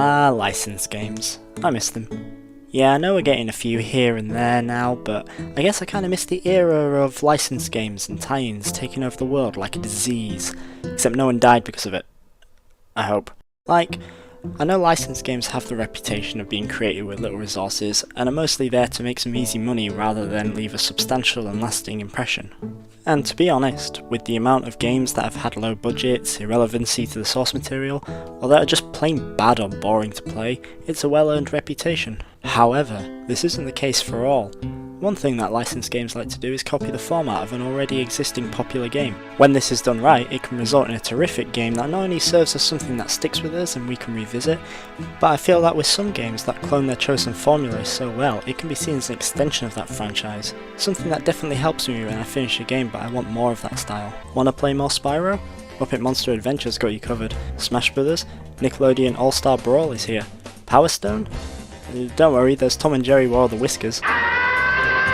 Licensed games. I miss them. Yeah, I know we're getting a few here and there now, but I guess I kinda miss the era of licensed games and tie-ins taking over the world like a disease. Except no one died because of it. I hope. Like, I know licensed games have the reputation of being created with little resources, and are mostly there to make some easy money rather than leave a substantial and lasting impression. And to be honest, with the amount of games that have had low budgets, irrelevancy to the source material, or that are just plain bad or boring to play, it's a well-earned reputation. However, this isn't the case for all. One thing that licensed games like to do is copy the format of an already existing popular game. When this is done right, it can result in a terrific game that not only serves as something that sticks with us and we can revisit, but I feel that with some games that clone their chosen formula so well, it can be seen as an extension of that franchise. Something that definitely helps me when I finish a game, but I want more of that style. Wanna play more Spyro? Muppet Monster Adventure's got you covered. Smash Brothers? Nickelodeon All-Star Brawl is here. Power Stone? Don't worry, there's Tom and Jerry War of the Whiskers.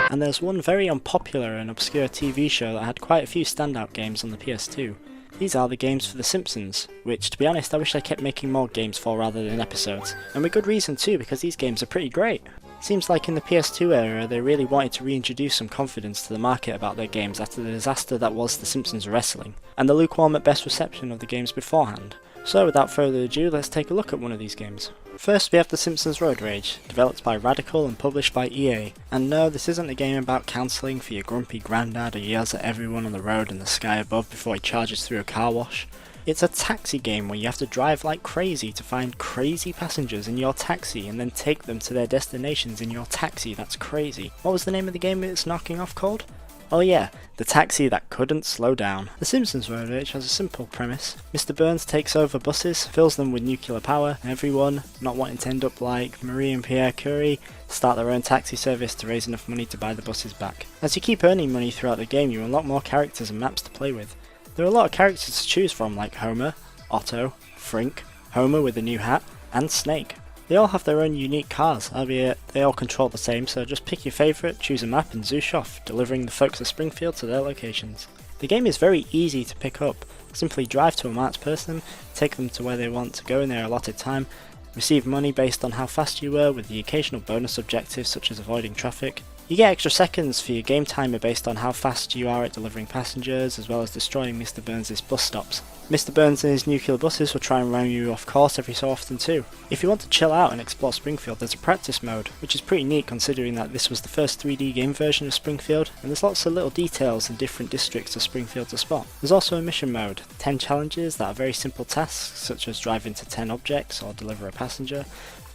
And there's one very unpopular and obscure TV show that had quite a few standout games on the PS2. These are the games for The Simpsons, which to be honest I wish I kept making more games for rather than episodes. And with good reason too, because these games are pretty great. Seems like in the PS2 era they really wanted to reintroduce some confidence to the market about their games after the disaster that was The Simpsons Wrestling, and the lukewarm at best reception of the games beforehand. So without further ado, let's take a look at one of these games. First we have The Simpsons Road Rage, developed by Radical and published by EA. And no, this isn't a game about counselling for your grumpy granddad who yells at everyone on the road and the sky above before he charges through a car wash. It's a taxi game where you have to drive like crazy to find crazy passengers in your taxi and then take them to their destinations in your taxi. That's crazy. What was the name of the game it's knocking off called? Oh yeah, the taxi that couldn't slow down. The Simpsons Road Rage has a simple premise. Mr. Burns takes over buses, fills them with nuclear power, and everyone, not wanting to end up like Marie and Pierre Curie, start their own taxi service to raise enough money to buy the buses back. As you keep earning money throughout the game, you unlock more characters and maps to play with. There are a lot of characters to choose from like Homer, Otto, Frink, Homer with a new hat, and Snake. They all have their own unique cars, albeit they all control the same, so just pick your favourite, choose a map and zoosh off, delivering the folks of Springfield to their locations. The game is very easy to pick up. Simply drive to a marked person, take them to where they want to go in their allotted time, receive money based on how fast you were with the occasional bonus objectives such as avoiding traffic. You get extra seconds for your game timer based on how fast you are at delivering passengers, as well as destroying Mr. Burns' bus stops. Mr. Burns and his nuclear buses will try and run you off course every so often too. If you want to chill out and explore Springfield, there's a practice mode, which is pretty neat considering that this was the first 3D game version of Springfield, and there's lots of little details in different districts of Springfield to spot. There's also a mission mode, 10 challenges that are very simple tasks, such as drive into 10 objects or deliver a passenger.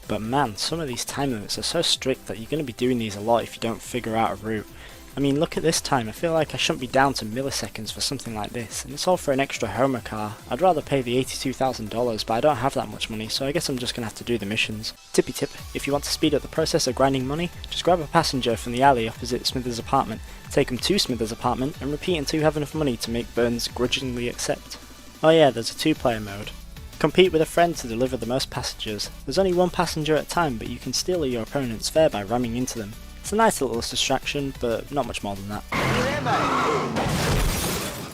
But man, some of these time limits are so strict that you're going to be doing these a lot if you don't figure out a route. I mean, look at this time, I feel like I shouldn't be down to milliseconds for something like this, and it's all for an extra Homer car. I'd rather pay the $82,000, but I don't have that much money, so I guess I'm just going to have to do the missions. Tippy tip, if you want to speed up the process of grinding money, just grab a passenger from the alley opposite Smithers' apartment, take them to Smithers' apartment, and repeat until you have enough money to make Burns grudgingly accept. Oh yeah, there's a 2-player mode. Compete with a friend to deliver the most passengers. There's only one passenger at a time, but you can steal your opponent's fare by ramming into them. It's a nice little distraction, but not much more than that.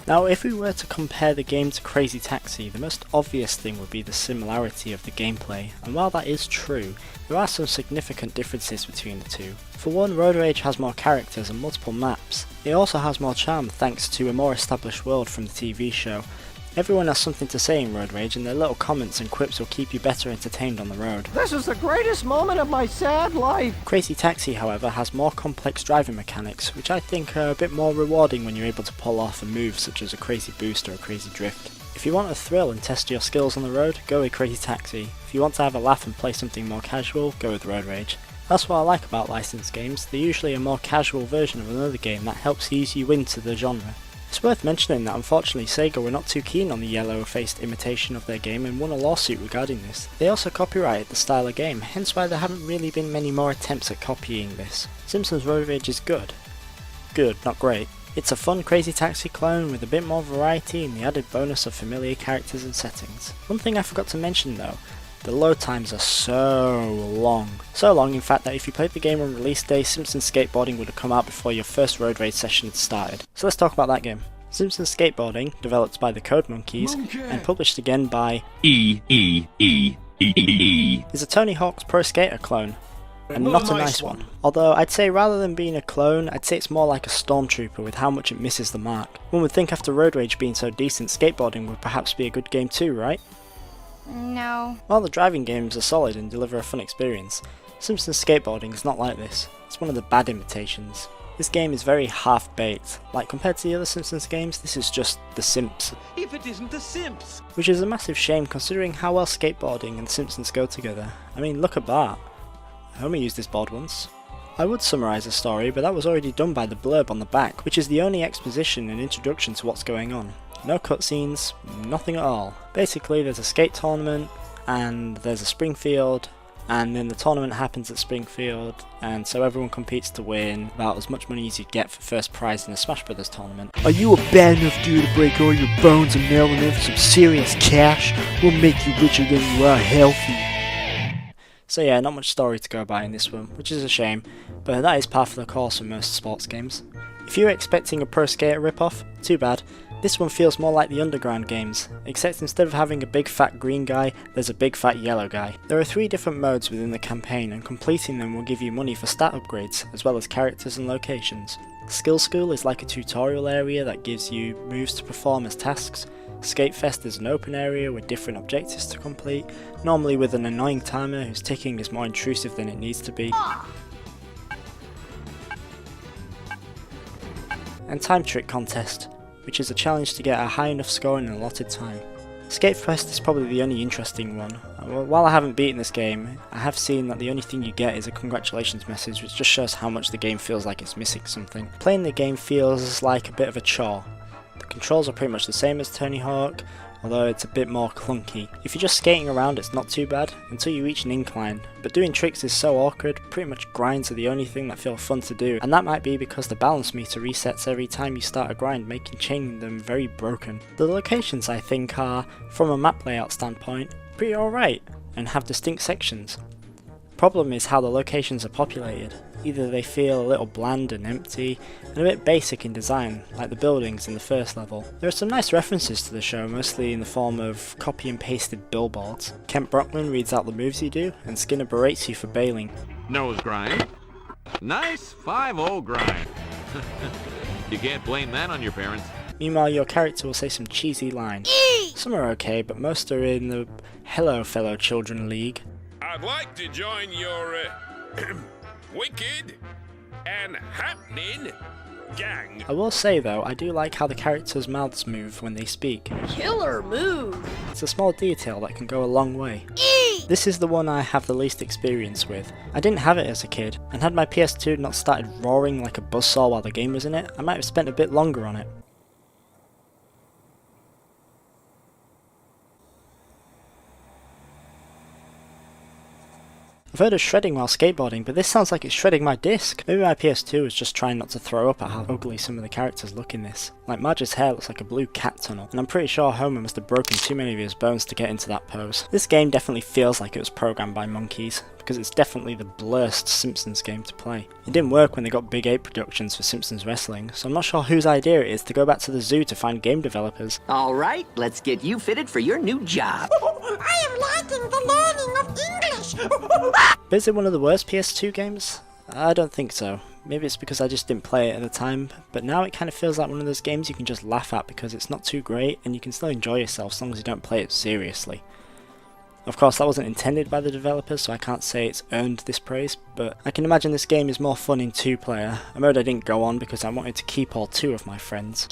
Now, if we were to compare the game to Crazy Taxi, the most obvious thing would be the similarity of the gameplay, and while that is true, there are some significant differences between the two. For one, Road Rage has more characters and multiple maps. It also has more charm thanks to a more established world from the TV show. Everyone has something to say in Road Rage, and their little comments and quips will keep you better entertained on the road. This is the greatest moment of my sad life! Crazy Taxi, however, has more complex driving mechanics, which I think are a bit more rewarding when you're able to pull off a move such as a crazy boost or a crazy drift. If you want a thrill and test your skills on the road, go with Crazy Taxi. If you want to have a laugh and play something more casual, go with Road Rage. That's what I like about licensed games, they're usually a more casual version of another game that helps ease you into the genre. It's worth mentioning that unfortunately Sega were not too keen on the yellow-faced imitation of their game and won a lawsuit regarding this. They also copyrighted the style of game, hence why there haven't really been many more attempts at copying this. Simpsons Road Rage is good. Good, not great. It's a fun Crazy Taxi clone with a bit more variety and the added bonus of familiar characters and settings. One thing I forgot to mention though, the load times are so long. So long in fact that if you played the game on release day, Simpsons Skateboarding would have come out before your first Road Rage session had started. So let's talk about that game. Simpsons Skateboarding, developed by the Code Monkeys, and published again by EEE. is a Tony Hawk's Pro Skater clone, and not a nice one. Although I'd say rather than being a clone, I'd say it's more like a stormtrooper with how much it misses the mark. One would think after Road Rage being so decent, skateboarding would perhaps be a good game too, right? No. While the driving games are solid and deliver a fun experience, Simpsons Skateboarding is not like this. It's one of the bad imitations. This game is very half-baked. Like compared to the other Simpsons games, this is just The Simps. If it isn't The Simps! Which is a massive shame considering how well skateboarding and The Simpsons go together. I mean, look at Bart. Homer used this board once. I would summarise the story, but that was already done by the blurb on the back, which is the only exposition and introduction to what's going on. No cutscenes, nothing at all. Basically, there's a skate tournament, and there's a Springfield, and then the tournament happens at Springfield, and so everyone competes to win about as much money as you get for first prize in a Smash Brothers tournament. Are you a bad enough dude to break all your bones and mail them in for some serious cash? We'll make you richer than you are healthy. So yeah, not much story to go by in this one, which is a shame, but that is par for the course for most sports games. If you were expecting a Pro Skater ripoff, too bad. This one feels more like the Underground games, except instead of having a big fat green guy, there's a big fat yellow guy. There are 3 different modes within the campaign, and completing them will give you money for stat upgrades, as well as characters and locations. Skill School is like a tutorial area that gives you moves to perform as tasks. Skatefest is an open area with different objectives to complete, normally with an annoying timer whose ticking is more intrusive than it needs to be. And Time Trick Contest, which is a challenge to get a high enough score in an allotted time. Skatefest is probably the only interesting one. While I haven't beaten this game, I have seen that the only thing you get is a congratulations message, which just shows how much the game feels like it's missing something. Playing the game feels like a bit of a chore. The controls are pretty much the same as Tony Hawk, although it's a bit more clunky. If you're just skating around, it's not too bad, until you reach an incline, but doing tricks is so awkward, pretty much grinds are the only thing that feel fun to do, and that might be because the balance meter resets every time you start a grind, making chaining them very broken. The locations, I think, are, from a map layout standpoint, pretty alright, and have distinct sections. The problem is how the locations are populated. Either they feel a little bland and empty, and a bit basic in design, like the buildings in the first level. There are some nice references to the show, mostly in the form of copy and pasted billboards. Kent Brockman reads out the moves you do, and Skinner berates you for bailing. Nose grind. Nice 5-0 grind. You can't blame that on your parents. Meanwhile, your character will say some cheesy lines. Some are okay, but most are in the Hello Fellow Children League. I'd like to join your wicked and happening gang. I will say though, I do like how the characters' mouths move when they speak. Killer move! It's a small detail that can go a long way. This is the one I have the least experience with. I didn't have it as a kid, and had my PS2 not started roaring like a buzzsaw while the game was in it, I might have spent a bit longer on it. I've heard of shredding while skateboarding, but this sounds like it's shredding my disc. Maybe my PS2 was just trying not to throw up at how ugly some of the characters look in this. Like Marge's hair looks like a blue cat tunnel, and I'm pretty sure Homer must have broken too many of his bones to get into that pose. This game definitely feels like it was programmed by monkeys, because it's definitely the blurst Simpsons game to play. It didn't work when they got Big 8 Productions for Simpsons Wrestling, so I'm not sure whose idea it is to go back to the zoo to find game developers. All right, let's get you fitted for your new job. I am liking the learning of English! But is it one of the worst PS2 games? I don't think so. Maybe it's because I just didn't play it at the time, but now it kind of feels like one of those games you can just laugh at because it's not too great and you can still enjoy yourself as long as you don't play it seriously. Of course, that wasn't intended by the developers, so I can't say it's earned this praise, but I can imagine this game is more fun in 2-player, a mode I didn't go on because I wanted to keep all 2 of my friends.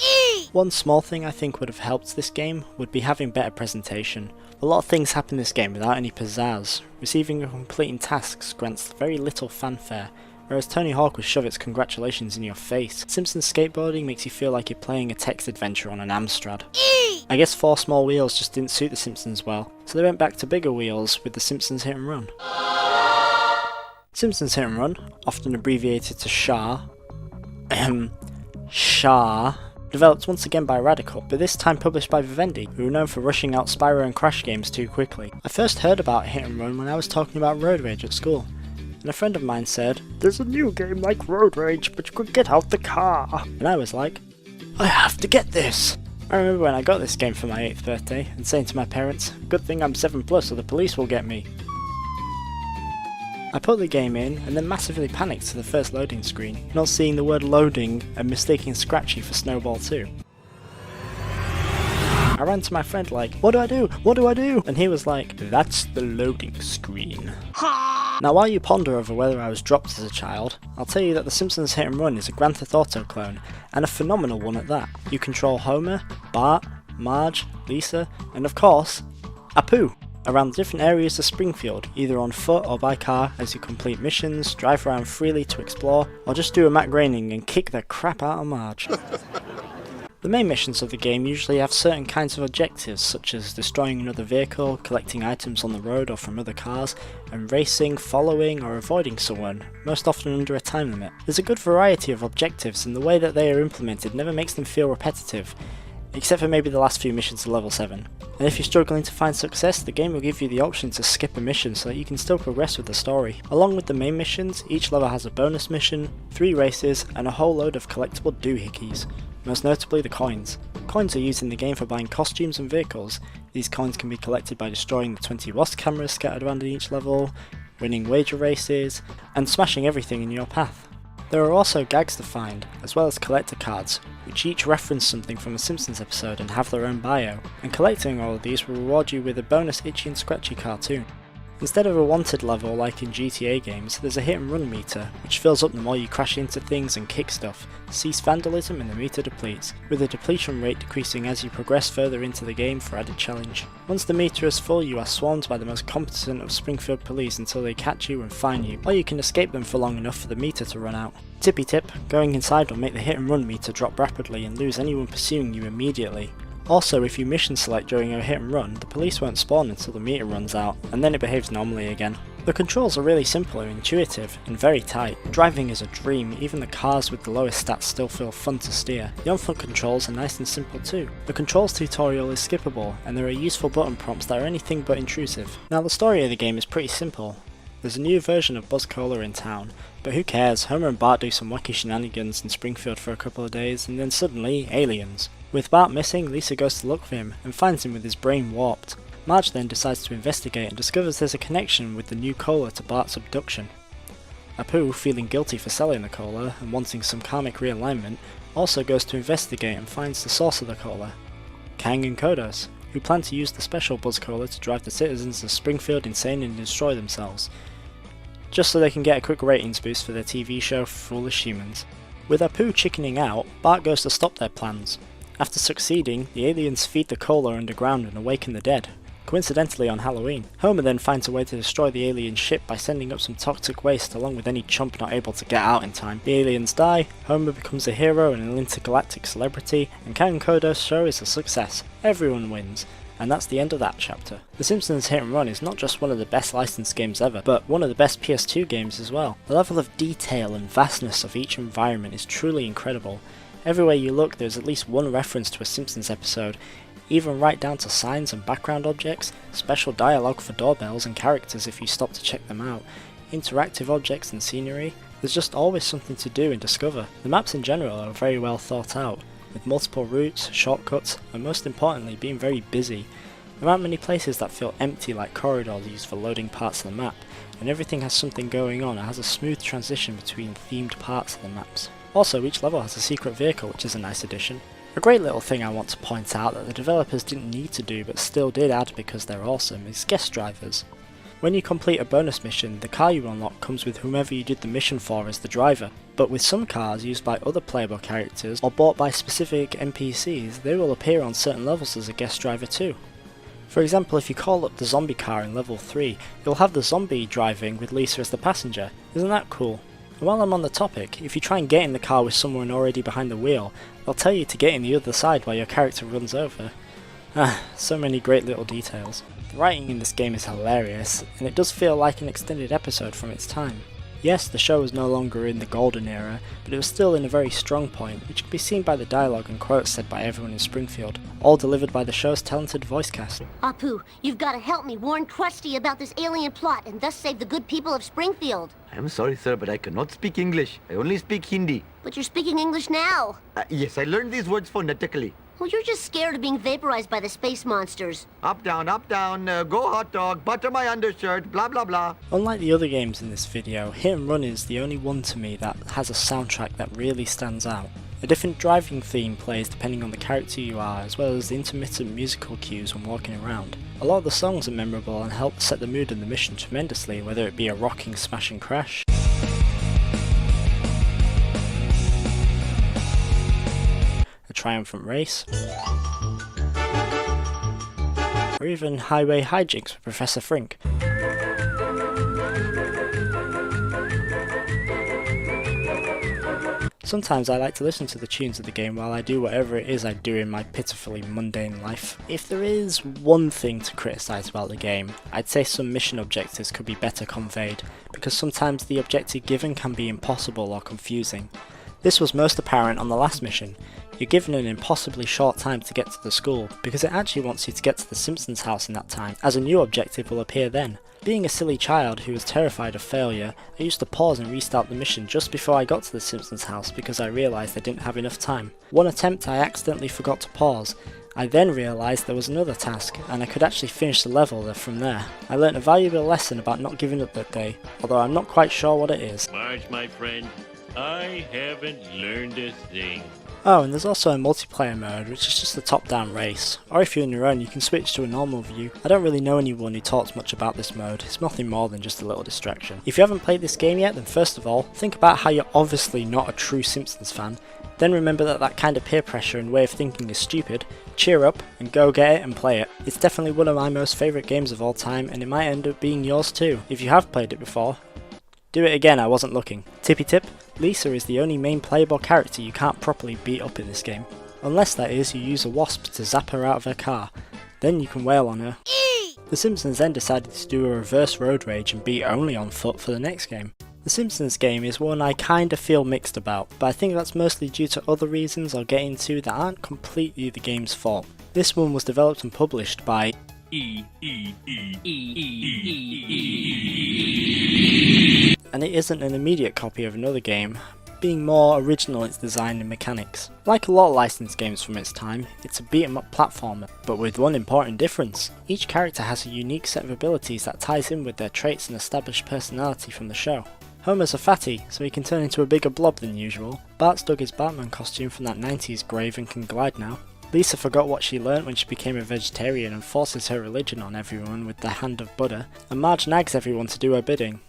One small thing I think would have helped this game would be having better presentation. A lot of things happen in this game without any pizzazz. Receiving and completing tasks grants very little fanfare, whereas Tony Hawk would shove its congratulations in your face. Simpsons Skateboarding makes you feel like you're playing a text adventure on an Amstrad. I guess 4 small wheels just didn't suit the Simpsons well, so they went back to bigger wheels with the Simpsons Hit and Run. Simpsons Hit and Run, often abbreviated to SHAR, developed once again by Radical, but this time published by Vivendi, who were known for rushing out Spyro and Crash games too quickly. I first heard about Hit and Run when I was talking about Road Rage at school, and a friend of mine said, "There's a new game like Road Rage, but you could get out the car." And I was like, I have to get this! I remember when I got this game for my 8th birthday and saying to my parents, "Good thing I'm 7+ or the police will get me." I put the game in and then massively panicked to the first loading screen, not seeing the word loading and mistaking Scratchy for Snowball 2. I ran to my friend like, "What do I do? What do I do?" And he was like, "That's the loading screen." Now while you ponder over whether I was dropped as a child, I'll tell you that the Simpsons Hit and Run is a Grand Theft Auto clone, and a phenomenal one at that. You control Homer, Bart, Marge, Lisa, and of course, Apu, around the different areas of Springfield, either on foot or by car as you complete missions, drive around freely to explore, or just do a Matt Groening and kick the crap out of Marge. The main missions of the game usually have certain kinds of objectives, such as destroying another vehicle, collecting items on the road or from other cars, and racing, following, or avoiding someone, most often under a time limit. There's a good variety of objectives, and the way that they are implemented never makes them feel repetitive, except for maybe the last few missions of level 7. And if you're struggling to find success, the game will give you the option to skip a mission so that you can still progress with the story. Along with the main missions, each level has a bonus mission, 3 races, and a whole load of collectible doohickeys. Most notably the coins. Coins are used in the game for buying costumes and vehicles. These coins can be collected by destroying the 20 ROS cameras scattered around in each level, winning wager races, and smashing everything in your path. There are also gags to find, as well as collector cards, which each reference something from a Simpsons episode and have their own bio, and collecting all of these will reward you with a bonus Itchy and Scratchy cartoon. Instead of a wanted level like in GTA games, there's a hit and run meter, which fills up the more you crash into things and kick stuff, cease vandalism and the meter depletes, with the depletion rate decreasing as you progress further into the game for added challenge. Once the meter is full, you are swarmed by the most competent of Springfield police until they catch you and fine you, or you can escape them for long enough for the meter to run out. Tippy tip, going inside will make the hit and run meter drop rapidly and lose anyone pursuing you immediately. Also, if you mission select during a hit and run, the police won't spawn until the meter runs out, and then it behaves normally again. The controls are really simple and intuitive, and very tight. Driving is a dream, even the cars with the lowest stats still feel fun to steer. The on-foot controls are nice and simple too. The controls tutorial is skippable, and there are useful button prompts that are anything but intrusive. Now the story of the game is pretty simple. There's a new version of Buzz Cola in town, but who cares? Homer and Bart do some wacky shenanigans in Springfield for a couple of days, and then suddenly, aliens. With Bart missing, Lisa goes to look for him, and finds him with his brain warped. Marge then decides to investigate and discovers there's a connection with the new cola to Bart's abduction. Apu, feeling guilty for selling the cola and wanting some karmic realignment, also goes to investigate and finds the source of the cola. Kang and Kodos, who plan to use the special Buzz Cola to drive the citizens of Springfield insane and destroy themselves, just so they can get a quick ratings boost for their TV show Foolish Humans. With Apu chickening out, Bart goes to stop their plans. After succeeding, the aliens feed the cola underground and awaken the dead, coincidentally on Halloween. Homer then finds a way to destroy the alien ship by sending up some toxic waste along with any chump not able to get out in time. The aliens die, Homer becomes a hero and an intergalactic celebrity, and Kang and Kodos' show is a success. Everyone wins. And that's the end of that chapter. The Simpsons Hit and Run is not just one of the best licensed games ever, but one of the best PS2 games as well. The level of detail and vastness of each environment is truly incredible. Everywhere you look there's at least one reference to a Simpsons episode, even right down to signs and background objects, special dialogue for doorbells and characters if you stop to check them out, interactive objects and scenery. There's just always something to do and discover. The maps in general are very well thought out, with multiple routes, shortcuts, and most importantly being very busy. There aren't many places that feel empty like corridors used for loading parts of the map, and everything has something going on and has a smooth transition between themed parts of the maps. Also, each level has a secret vehicle, which is a nice addition. A great little thing I want to point out that the developers didn't need to do but still did add because they're awesome is guest drivers. When you complete a bonus mission, the car you unlock comes with whomever you did the mission for as the driver, but with some cars used by other playable characters or bought by specific NPCs, they will appear on certain levels as a guest driver too. For example, if you call up the zombie car in level 3, you'll have the zombie driving with Lisa as the passenger. Isn't that cool? And while I'm on the topic, if you try and get in the car with someone already behind the wheel, they'll tell you to get in the other side while your character runs over. So many great little details. The writing in this game is hilarious, and it does feel like an extended episode from its time. Yes, the show was no longer in the golden era, but it was still in a very strong point, which can be seen by the dialogue and quotes said by everyone in Springfield, all delivered by the show's talented voice cast. Apu, you've got to help me warn Krusty about this alien plot and thus save the good people of Springfield. I'm sorry, sir, but I cannot speak English. I only speak Hindi. But you're speaking English now. Yes, I learned these words phonetically. Well, you're just scared of being vaporized by the space monsters. Up, down, go hot dog, butter my undershirt, blah, blah, blah. Unlike the other games in this video, Hit and Run is the only one to me that has a soundtrack that really stands out. A different driving theme plays depending on the character you are, as well as intermittent musical cues when walking around. A lot of the songs are memorable and help set the mood and the mission tremendously, whether it be a rocking smash and crash, a triumphant race, or even highway hijinks with Professor Frink. Sometimes I like to listen to the tunes of the game while I do whatever it is I do in my pitifully mundane life. If there is one thing to criticise about the game, I'd say some mission objectives could be better conveyed, because sometimes the objective given can be impossible or confusing. This was most apparent on the last mission. You're given an impossibly short time to get to the school, because it actually wants you to get to the Simpsons house in that time, as a new objective will appear then. Being a silly child who was terrified of failure, I used to pause and restart the mission just before I got to the Simpsons house because I realised I didn't have enough time. One attempt I accidentally forgot to pause. I then realised there was another task, and I could actually finish the level from there. I learnt a valuable lesson about not giving up that day, although I'm not quite sure what it is. Marge, my friend, I haven't learned a thing. Oh, and there's also a multiplayer mode, which is just a top-down race. Or if you're on your own, you can switch to a normal view. I don't really know anyone who talks much about this mode, it's nothing more than just a little distraction. If you haven't played this game yet, then first of all, think about how you're obviously not a true Simpsons fan. Then remember that that kind of peer pressure and way of thinking is stupid. Cheer up, and go get it and play it. It's definitely one of my most favourite games of all time, and it might end up being yours too, if you have played it before. Do it again, I wasn't looking. Tippy tip, Lisa is the only main playable character you can't properly beat up in this game. Unless that is, you use a wasp to zap her out of her car. Then you can wail on her. The Simpsons then decided to do a reverse road rage and be only on foot for the next game. The Simpsons game is one I kinda feel mixed about, but I think that's mostly due to other reasons I'll get into that aren't completely the game's fault. This one was developed and published by and it isn't an immediate copy of another game, being more original in its design and mechanics. Like a lot of licensed games from its time, it's a beat 'em up platformer, but with one important difference. Each character has a unique set of abilities that ties in with their traits and established personality from the show. Homer's a fatty, so he can turn into a bigger blob than usual. Bart's dug his Batman costume from that 90s grave and can glide now. Lisa forgot what she learnt when she became a vegetarian and forces her religion on everyone with the hand of butter, and Marge nags everyone to do her bidding.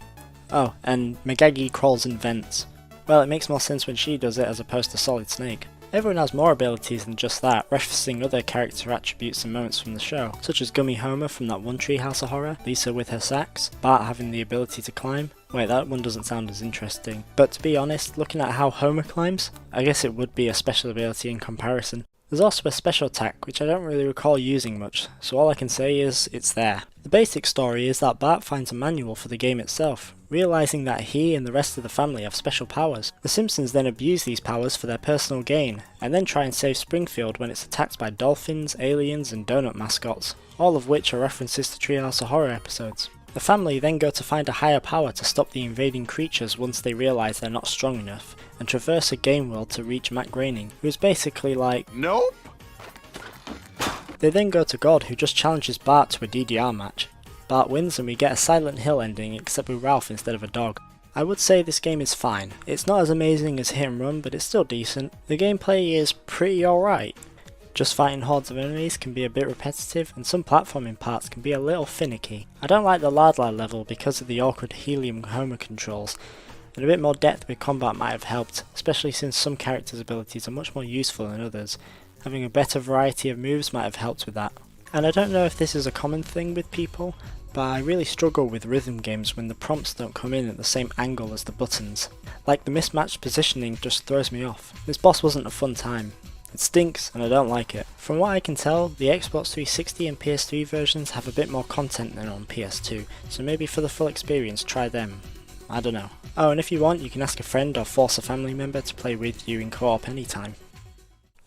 Oh, and Megaggy crawls in vents. Well, it makes more sense when she does it as opposed to Solid Snake. Everyone has more abilities than just that, referencing other character attributes and moments from the show, such as Gummy Homer from that one Treehouse of Horror, Lisa with her sax, Bart having the ability to climb. Wait, that one doesn't sound as interesting. But to be honest, looking at how Homer climbs, I guess it would be a special ability in comparison. There's also a special attack, which I don't really recall using much, so all I can say is, it's there. The basic story is that Bart finds a manual for the game itself, realising that he and the rest of the family have special powers. The Simpsons then abuse these powers for their personal gain, and then try and save Springfield when it's attacked by dolphins, aliens and donut mascots, all of which are references to Treehouse of Horror episodes. The family then go to find a higher power to stop the invading creatures once they realise they're not strong enough, and traverse a game world to reach Matt Groening, who is basically like, Nope. They then go to God, who just challenges Bart to a DDR match. Bart wins and we get a Silent Hill ending except with Ralph instead of a dog. I would say this game is fine. It's not as amazing as Hit and Run, but it's still decent. The gameplay is pretty alright. Just fighting hordes of enemies can be a bit repetitive, and some platforming parts can be a little finicky. I don't like the Lardla level because of the awkward helium Homer controls, and a bit more depth with combat might have helped, especially since some characters' abilities are much more useful than others. Having a better variety of moves might have helped with that. And I don't know if this is a common thing with people, but I really struggle with rhythm games when the prompts don't come in at the same angle as the buttons. Like the mismatched positioning just throws me off. This boss wasn't a fun time. It stinks and I don't like it. From what I can tell, the Xbox 360 and PS3 versions have a bit more content than on PS2, so maybe for the full experience try them. I don't know. Oh, and if you want, you can ask a friend or force a family member to play with you in co-op anytime.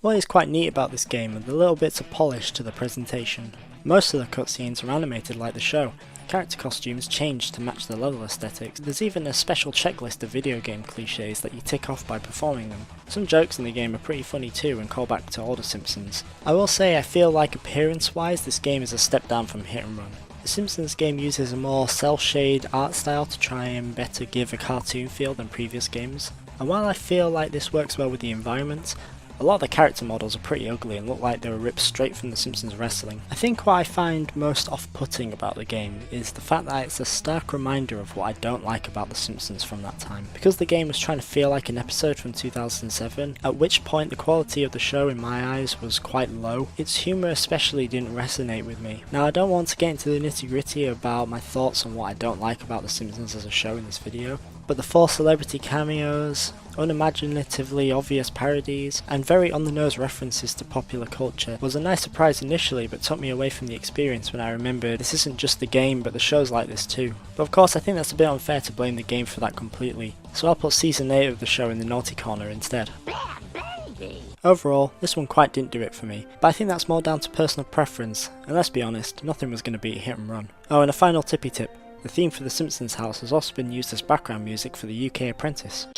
What is quite neat about this game are the little bits of polish to the presentation. Most of the cutscenes are animated like the show, Character costumes changed to match the level aesthetics. There's even a special checklist of video game cliches that you tick off by performing them. Some jokes in the game are pretty funny too and call back to older Simpsons. I will say I feel like appearance-wise this game is a step down from Hit and Run. The Simpsons game uses a more cel-shade art style to try and better give a cartoon feel than previous games. And while I feel like this works well with the environment, a lot of the character models are pretty ugly and look like they were ripped straight from the Simpsons wrestling. I think what I find most off-putting about the game is the fact that it's a stark reminder of what I don't like about the Simpsons from that time. Because the game was trying to feel like an episode from 2007, at which point the quality of the show in my eyes was quite low, its humour especially didn't resonate with me. Now I don't want to get into the nitty-gritty about my thoughts on what I don't like about the Simpsons as a show in this video, but the 4 celebrity cameos, unimaginatively obvious parodies, and very on-the-nose references to popular culture was a nice surprise initially, but took me away from the experience when I remembered this isn't just the game but the show's like this too. But of course I think that's a bit unfair to blame the game for that completely, so I'll put season 8 of the show in the naughty corner instead. Overall, this one quite didn't do it for me, but I think that's more down to personal preference, and let's be honest, nothing was going to beat Hit and Run. Oh, and a final tippy tip. The theme for the Simpsons house has also been used as background music for the UK Apprentice.